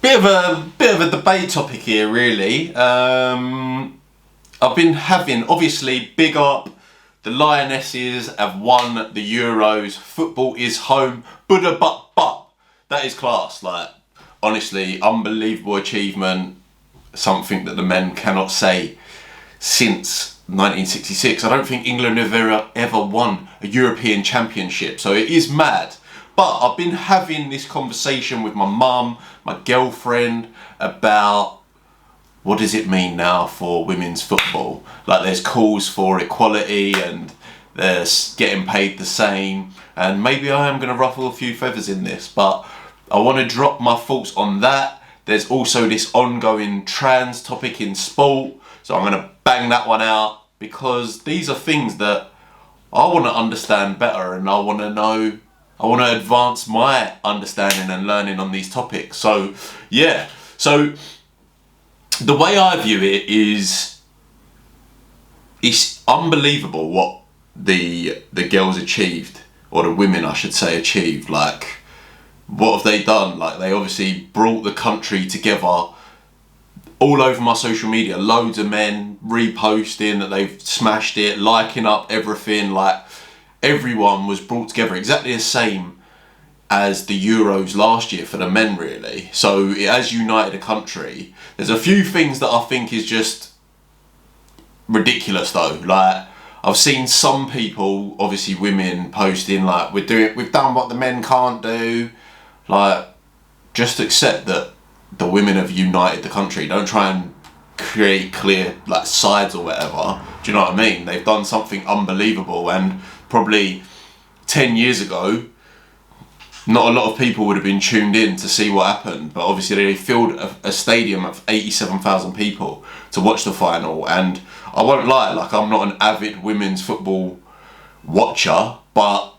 Bit of a debate topic here, really. I've been having, obviously, big up. The Lionesses have won the Euros. Football is home. Buddha, but that is class. Like, honestly, unbelievable achievement. Something that the men cannot say since 1966. I don't think England have ever won a European Championship, so it is mad. But I've been having this conversation with my mum, my girlfriend, about what does it mean now for women's football. Like, there's calls for equality and they're getting paid the same, and maybe I am going to ruffle a few feathers in this, but I want to drop my thoughts on that. There's also this ongoing trans topic in sport, so I'm going to bang that one out, because these are things that I want to understand better, and I want to advance my understanding and learning on these topics. So yeah, so the way I view it is, it's unbelievable what the girls achieved, or the women I should say achieved. Like, what have they done? Like, they obviously brought the country together. All over my social media, loads of men reposting that they've smashed it, liking up everything. Like, everyone was brought together exactly the same as the Euros last year for the men, really. So it has united a country. There's a few things that I think is just ridiculous though. Like, I've seen some people, obviously women, posting like, we've done what the men can't do. Like, just accept that the women have united the country. Don't try and create clear like sides or whatever. Do you know what I mean? They've done something unbelievable, and probably 10 years ago, not a lot of people would have been tuned in to see what happened, but obviously they filled a stadium of 87,000 people to watch the final. And I won't lie, like, I'm not an avid women's football watcher, but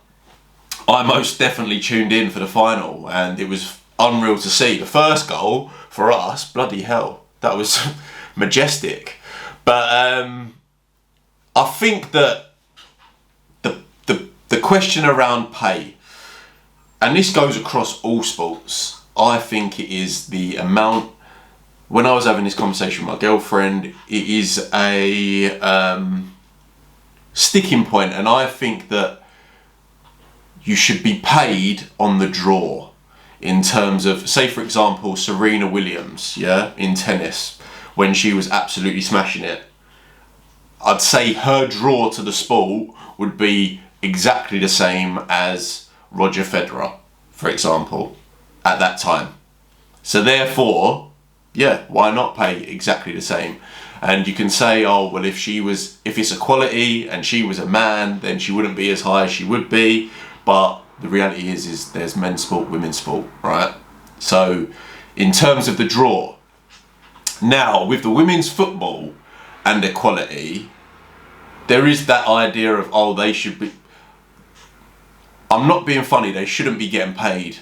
I most definitely tuned in for the final, and it was unreal to see. The first goal for us, bloody hell, that was majestic. But I think that the question around pay, and this goes across all sports, I think it is the amount. When I was having this conversation with my girlfriend, it is a sticking point, and I think that you should be paid on the draw. In terms of, say for example, Serena Williams, yeah, in tennis, when she was absolutely smashing it, I'd say her draw to the sport would be exactly the same as Roger Federer, for example, at that time. So therefore, yeah, why not pay exactly the same? And you can say, oh, well, if it's equality and she was a man, then she wouldn't be as high as she would be. But the reality is there's men's sport, women's sport, right? So in terms of the draw, now with the women's football and equality, there is that idea of, oh, they should be, I'm not being funny, they shouldn't be getting paid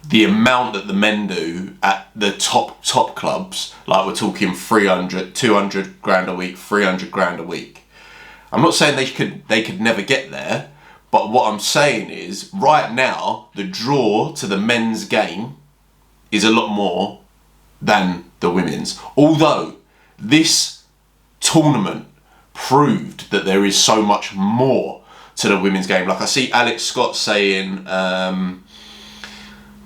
the amount that the men do at the top clubs. Like, we're talking 300, 200 grand a week, 300 grand a week. I'm not saying they could never get there, but what I'm saying is, right now, the draw to the men's game is a lot more than the women's. Although this tournament proved that there is so much more to the women's game. Like, I see Alex Scott saying,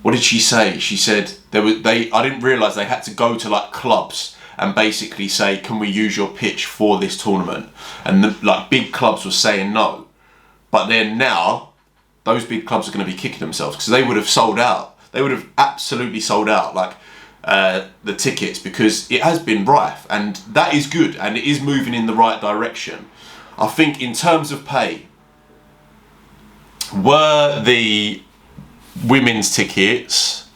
what did she say? She said I didn't realise they had to go to like clubs and basically say, can we use your pitch for this tournament? And like big clubs were saying no. But then now, those big clubs are going to be kicking themselves, because they would have sold out. They would have absolutely sold out, like, the tickets, because it has been rife, and that is good, and it is moving in the right direction. I think in terms of pay, were the women's tickets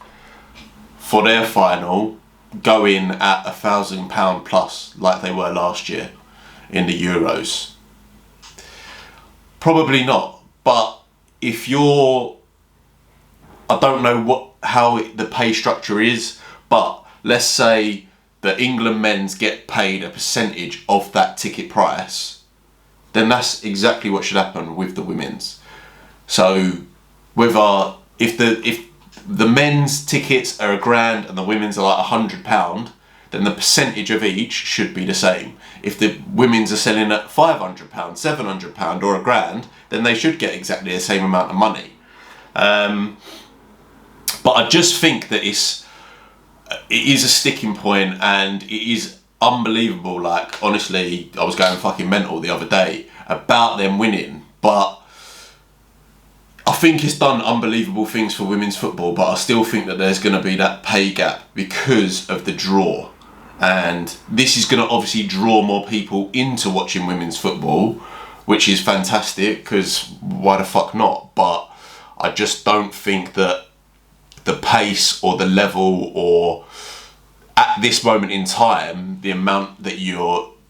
for their final going at £1,000 plus like they were last year in the Euros? Probably not. But if you're, I don't know how the pay structure is, but let's say the England men's get paid a percentage of that ticket price, then that's exactly what should happen with the women's. So if the men's tickets are £1,000 and the women's are like £100, then the percentage of each should be the same. If the women's are selling at £500, £700 or £1,000, then they should get exactly the same amount of money. But I just think that it is a sticking point, and it is unbelievable. Like, honestly, I was going fucking mental the other day about them winning, but I think it's done unbelievable things for women's football, but I still think that there's going to be that pay gap because of the draw. And this is going to obviously draw more people into watching women's football, which is fantastic, because why the fuck not? But I just don't think that the pace or the level, or at this moment in time, the amount that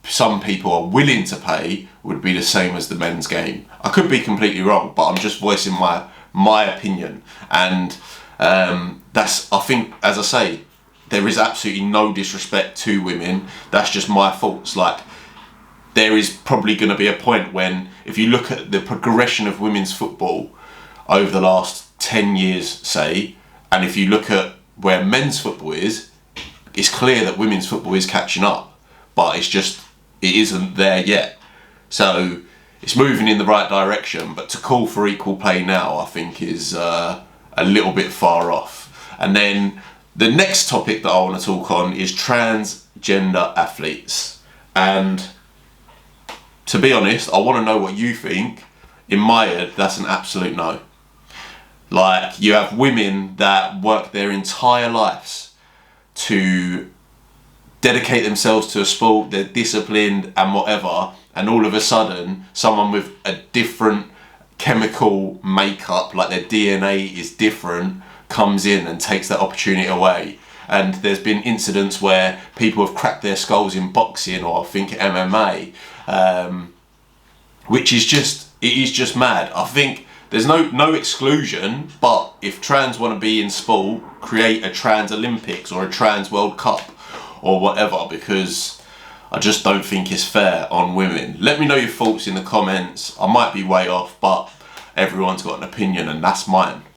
some people are willing to pay would be the same as the men's game. I could be completely wrong, but I'm just voicing my opinion. And that's, I think, as I say, there is absolutely no disrespect to women. That's just my thoughts. Like, there is probably going to be a point when, if you look at the progression of women's football over the last 10 years, say, and if you look at where men's football is, it's clear that women's football is catching up, but it isn't there yet. So it's moving in the right direction, but to call for equal pay now, I think, is a little bit far off. And then the next topic that I want to talk on is transgender athletes. And to be honest, I want to know what you think. In my head, that's an absolute no. Like, you have women that work their entire lives to dedicate themselves to a sport, they're disciplined and whatever, and all of a sudden someone with a different chemical makeup, like their DNA is different, comes in and takes that opportunity away. And there's been incidents where people have cracked their skulls in boxing, or I think MMA, which is just mad. I think there's no exclusion, but if trans want to be in sport, create a trans Olympics or a trans World Cup or whatever, because I just don't think it's fair on women. Let me know your thoughts in the comments. I might be way off, but everyone's got an opinion, and that's mine.